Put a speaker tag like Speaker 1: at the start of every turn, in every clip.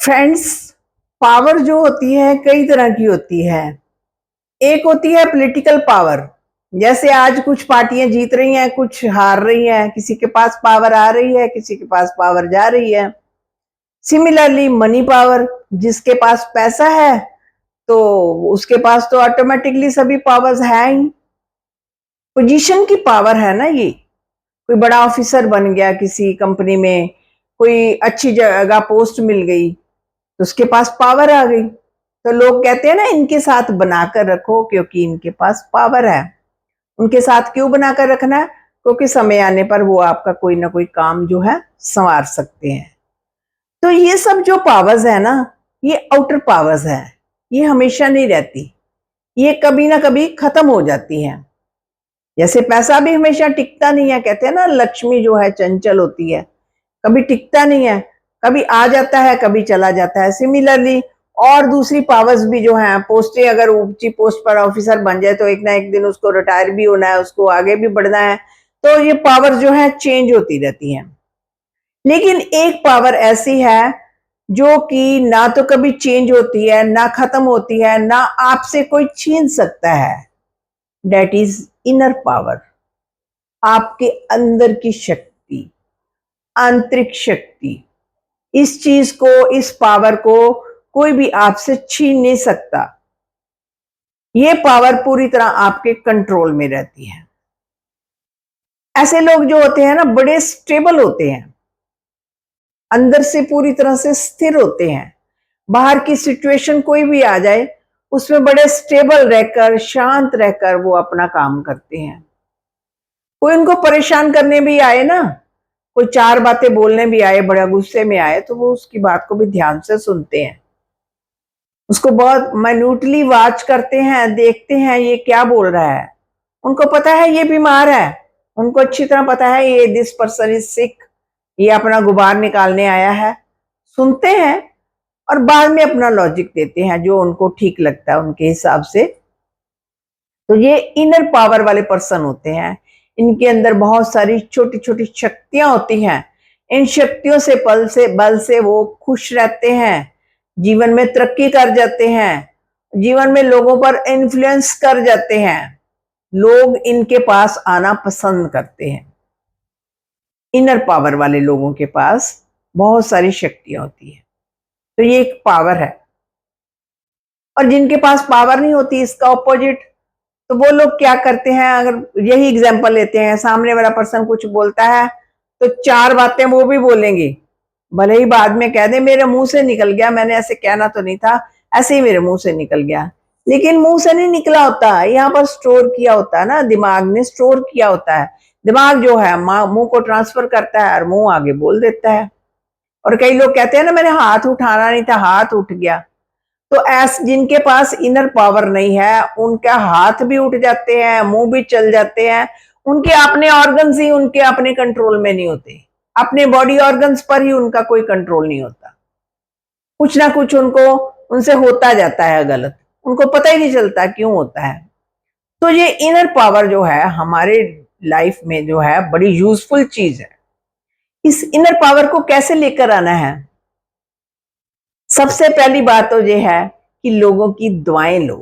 Speaker 1: Friends, power जो होती है कई तरह की होती है। एक होती है पॉलिटिकल पावर। जैसे आज कुछ पार्टियां जीत रही हैं, कुछ हार रही हैं, किसी के पास पावर आ रही है, किसी के पास पावर जा रही है। सिमिलरली मनी पावर, जिसके पास पैसा है तो उसके पास तो ऑटोमेटिकली सभी पावर्स है ही। पोजीशन की पावर है ना ये। कोई बड़ा ऑफिसर बन गया किसी कंपनी में, कोई अच्छी जगह पोस्ट मिल गई तो उसके पास पावर आ गई। तो लोग कहते हैं ना, इनके साथ बनाकर रखो क्योंकि इनके पास पावर है। उनके साथ क्यों बनाकर रखना है? क्योंकि समय आने पर वो आपका कोई ना कोई काम जो है संवार सकते हैं। तो ये सब जो पावर्स है ना, ये आउटर पावर्स है। ये हमेशा नहीं रहती, ये कभी ना कभी खत्म हो जाती है। जैसे पैसा भी हमेशा टिकता नहीं है। कहते हैं ना, लक्ष्मी जो है चंचल होती है, कभी टिकता नहीं है, कभी आ जाता है, कभी चला जाता है। सिमिलरली और दूसरी पावर्स भी जो हैं, पोस्टें अगर ऊंची पोस्ट पर ऑफिसर बन जाए तो एक ना एक दिन उसको रिटायर भी होना है, उसको आगे भी बढ़ना है। तो ये पावर जो है चेंज होती रहती है। लेकिन एक पावर ऐसी है जो कि ना तो कभी चेंज होती है, ना खत्म होती है, ना आपसे कोई छीन सकता है। That is inner power. आपके अंदर की शक्ति, आंतरिक शक्ति। इस चीज को, इस पावर को कोई भी आपसे छीन नहीं सकता। ये पावर पूरी तरह आपके कंट्रोल में रहती है। ऐसे लोग जो होते हैं ना, बड़े स्टेबल होते हैं, अंदर से पूरी तरह से स्थिर होते हैं। बाहर की सिचुएशन कोई भी आ जाए, उसमें बड़े स्टेबल रहकर, शांत रहकर वो अपना काम करते हैं। कोई उनको परेशान करने भी आए ना, कोई चार बातें बोलने भी आए, बड़ा गुस्से में आए, तो वो उसकी बात को भी ध्यान से सुनते हैं, उसको बहुत माइन्यूटली वॉच करते हैं, देखते हैं ये क्या बोल रहा है। उनको पता है ये बीमार है, उनको अच्छी तरह पता है ये दिस पर्सन इज सिक, ये अपना गुबार निकालने आया है। सुनते हैं और बाद में अपना लॉजिक देते हैं जो उनको ठीक लगता है उनके हिसाब से। तो ये इनर पावर वाले पर्सन होते हैं। इनके अंदर बहुत सारी छोटी छोटी शक्तियां होती हैं। इन शक्तियों से बल से वो खुश रहते हैं, जीवन में तरक्की कर जाते हैं, जीवन में लोगों पर इन्फ्लुएंस कर जाते हैं। लोग इनके पास आना पसंद करते हैं। इनर पावर वाले लोगों के पास बहुत सारी शक्तियां होती है। तो ये एक पावर है। और जिनके पास पावर नहीं होती, इसका ऑपोजिट, तो वो लोग क्या करते हैं, अगर यही एग्जांपल लेते हैं, सामने वाला पर्सन कुछ बोलता है तो चार बातें वो भी बोलेंगे। भले ही बाद में कह दे मेरे मुंह से निकल गया, मैंने ऐसे कहना तो नहीं था, ऐसे ही मेरे मुंह से निकल गया। लेकिन मुंह से नहीं निकला होता, यहाँ पर स्टोर किया होता है ना, दिमाग ने स्टोर किया होता है। दिमाग जो है मुंह को ट्रांसफर करता है और मुंह आगे बोल देता है। और कई लोग कहते हैं ना, मैंने हाथ उठाना नहीं था, हाथ उठ गया। तो ऐस जिनके पास इनर पावर नहीं है, उनका हाथ भी उठ जाते हैं, मुंह भी चल जाते हैं। उनके अपने ऑर्गन्स ही उनके अपने कंट्रोल में नहीं होते। अपने बॉडी ऑर्गन्स पर ही उनका कोई कंट्रोल नहीं होता। कुछ ना कुछ उनको, उनसे होता जाता है गलत, उनको पता ही नहीं चलता क्यों होता है। तो ये इनर पावर जो है हमारे लाइफ में जो है बड़ी यूजफुल चीज है। इस इनर पावर को कैसे लेकर आना है? सबसे पहली बात तो ये है कि लोगों की दुआएं लो।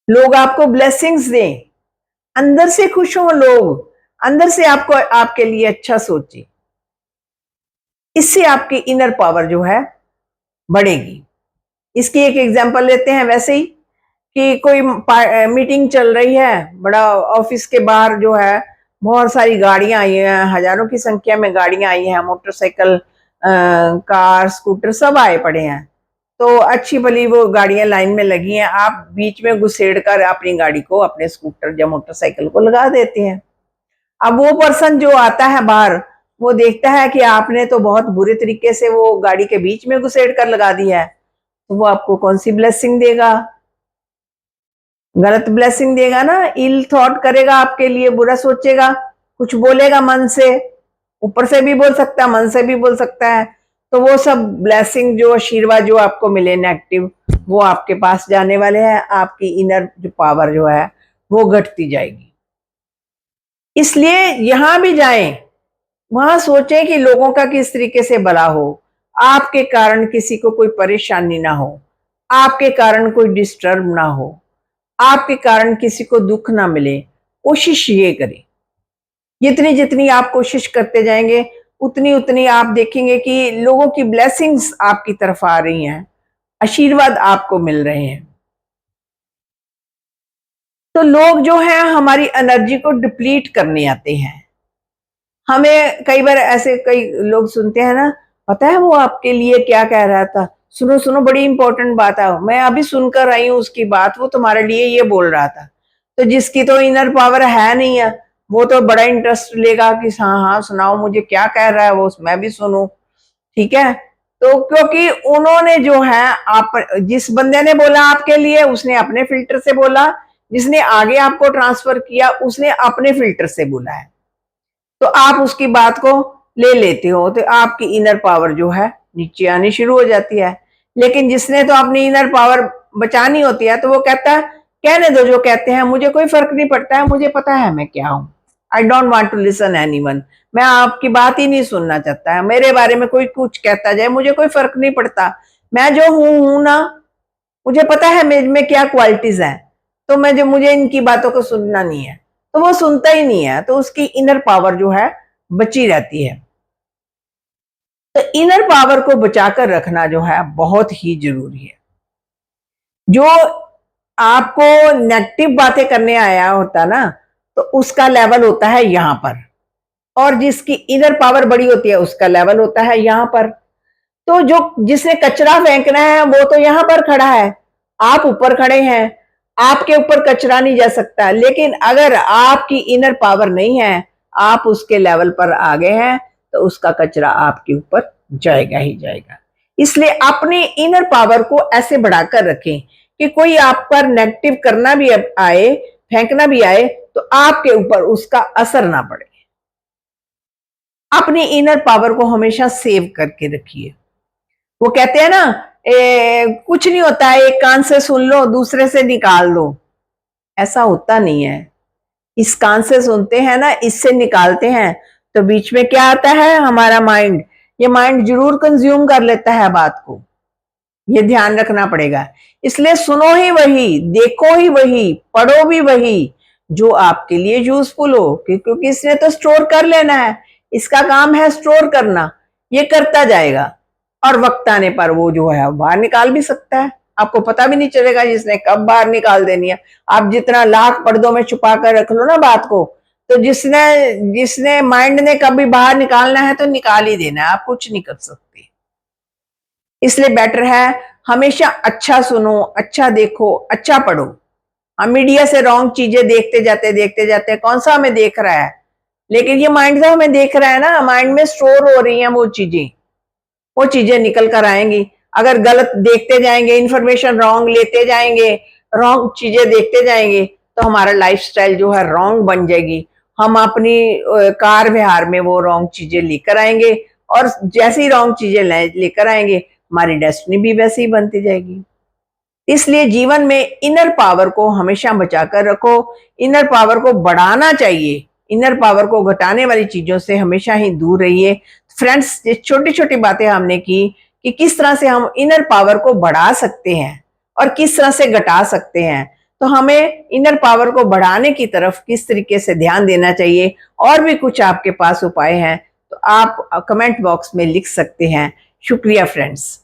Speaker 1: लोग आपको ब्लेसिंग्स दें, अंदर से खुश हो लोग, अंदर से आपको, आपके लिए अच्छा सोचे। इससे आपकी इनर पावर जो है बढ़ेगी। इसकी एक एग्जांपल लेते हैं वैसे ही, कि कोई मीटिंग चल रही है, बड़ा ऑफिस के बाहर जो है बहुत सारी गाड़ियां आई हैं, हजारों की संख्या में गाड़ियां आई हैं, मोटरसाइकिल, कार, स्कूटर सब आए पड़े हैं। तो अच्छी भली वो गाड़ियां लाइन में लगी हैं, आप बीच में घुसेड़ कर अपनी गाड़ी को, अपने स्कूटर या मोटरसाइकिल को लगा देते हैं। अब वो पर्सन जो आता है बाहर, वो देखता है कि आपने तो बहुत बुरे तरीके से वो गाड़ी के बीच में घुसेड़ कर लगा दिया है, तो वो आपको कौन सी ब्लेसिंग देगा? गलत ब्लेसिंग देगा ना, इल थॉट करेगा, आपके लिए बुरा सोचेगा, कुछ बोलेगा मन से, ऊपर से भी बोल सकता है, मन से भी बोल सकता है। तो वो सब ब्लेसिंग, जो आशीर्वाद जो आपको मिले नेगेटिव, वो आपके पास जाने वाले हैं। आपकी इनर जो पावर जो है वो घटती जाएगी। इसलिए यहां भी जाएं, वहां सोचें कि लोगों का किस तरीके से भला हो, आपके कारण किसी को कोई परेशानी ना हो, आपके कारण कोई डिस्टर्ब ना हो, आपके कारण किसी को दुख ना मिले। कोशिश ये करें, जितनी जितनी आप कोशिश करते जाएंगे उतनी उतनी आप देखेंगे कि लोगों की ब्लेसिंग्स आपकी तरफ आ रही हैं, आशीर्वाद आपको मिल रहे हैं। तो लोग जो हैं हमारी एनर्जी को डिप्लीट करने आते हैं। हमें कई बार ऐसे कई लोग सुनते हैं ना, पता है वो आपके लिए क्या कह रहा था, सुनो सुनो बड़ी इंपॉर्टेंट बात है, मैं अभी सुनकर आई हूँ उसकी बात, वो तुम्हारे लिए ये बोल रहा था। तो जिसकी तो इनर पावर है नहीं है, वो तो बड़ा इंटरेस्ट लेगा कि हाँ हाँ सुनाओ मुझे क्या कह रहा है वो, मैं भी सुनूं। ठीक है, तो क्योंकि उन्होंने जो है, आप जिस बंदे ने बोला आपके लिए उसने अपने फिल्टर से बोला, जिसने आगे आपको ट्रांसफर किया उसने अपने फिल्टर से बोला है, तो आप उसकी बात को ले लेते हो, तो आपकी इनर पावर जो है नीचे आनी शुरू हो जाती है। लेकिन जिसने तो अपनी इनर पावर बचानी होती है तो वो कहता है कहने दो जो कहते हैं, मुझे कोई फर्क नहीं पड़ता है, मुझे पता है मैं क्या हूं, I don't want to listen anyone, मैं आपकी बात ही नहीं सुनना चाहता है, मेरे बारे में कोई कुछ कहता जाए मुझे कोई फर्क नहीं पड़ता, मैं जो हूं ना, मुझे पता है मेरे में क्या क्वालिटीज हैं, तो मैं जो मुझे इनकी बातों को सुनना नहीं है, तो वो सुनता ही नहीं है, तो उसकी इनर पावर जो है बची रहती है। तो इनर पावर को बचाकर रखना जो है बहुत ही जरूरी है। जो आपको नेगेटिव बातें करने आया होता ना, तो उसका लेवल होता है यहां पर, और जिसकी इनर पावर बड़ी होती है उसका लेवल होता है यहां पर। तो जो जिसने कचरा फेंकना है वो तो यहां पर खड़ा है, आप ऊपर खड़े हैं, आपके ऊपर कचरा नहीं जा सकता। लेकिन अगर आपकी इनर पावर नहीं है, आप उसके लेवल पर आ गए हैं, तो उसका कचरा आपके ऊपर जाएगा ही जाएगा। इसलिए अपनी इनर पावर को ऐसे बढ़ाकर रखें कि कोई आप पर नेगेटिव करना भी आए, फेंकना भी आए, तो आपके ऊपर उसका असर ना पड़े। अपनी इनर पावर को हमेशा सेव करके रखिए। वो कहते हैं ना, कुछ नहीं होता है, एक कान से सुन लो दूसरे से निकाल दो, ऐसा होता नहीं है। इस कान से सुनते हैं ना, इससे निकालते हैं, तो बीच में क्या आता है, हमारा माइंड, ये माइंड जरूर कंज्यूम कर लेता है बात को, ये ध्यान रखना पड़ेगा। इसलिए सुनो ही वही, देखो ही वही, पढ़ो भी वही जो आपके लिए यूजफुल हो, क्योंकि इसने तो स्टोर कर लेना है, इसका काम है स्टोर करना, ये करता जाएगा, और वक्त आने पर वो जो है बाहर निकाल भी सकता है, आपको पता भी नहीं चलेगा जिसने कब बाहर निकाल देनी है। आप जितना लाख पर्दों में छुपा कर रख लो ना बात को, तो जिसने जिसने माइंड ने कभी बाहर निकालना है तो निकाल ही देना है, आप कुछ नहीं कर सकते। इसलिए बेटर है हमेशा अच्छा सुनो, अच्छा देखो, अच्छा पढ़ो। हम मीडिया से रॉन्ग चीजें देखते जाते कौन सा हमें देख रहा है, लेकिन ये माइंड तो हमें देख रहा है ना, माइंड में स्टोर हो रही हैं वो चीजें निकल कर आएंगी। अगर गलत देखते जाएंगे, इंफॉर्मेशन रॉन्ग लेते जाएंगे, रॉन्ग चीजें देखते जाएंगे, तो हमारा लाइफस्टाइल जो है रॉन्ग बन जाएगी। हम अपनी कार व्यवहार में वो रॉन्ग चीजें लेकर आएंगे, और जैसी रॉन्ग चीजें लेकर आएंगे हमारी डेस्टिनी भी वैसे ही बनती जाएगी। इसलिए जीवन में इनर पावर को हमेशा बचाकर रखो, इनर पावर को बढ़ाना चाहिए, इनर पावर को घटाने वाली चीजों से हमेशा ही दूर रहिए। फ्रेंड्स, ये छोटी छोटी बातें हमने की कि किस तरह से हम इनर पावर को बढ़ा सकते हैं और किस तरह से घटा सकते हैं, तो हमें इनर पावर को बढ़ाने की तरफ किस तरीके से ध्यान देना चाहिए, और भी कुछ आपके पास उपाय हैं तो आप कमेंट बॉक्स में लिख सकते हैं। शुक्रिया फ्रेंड्स।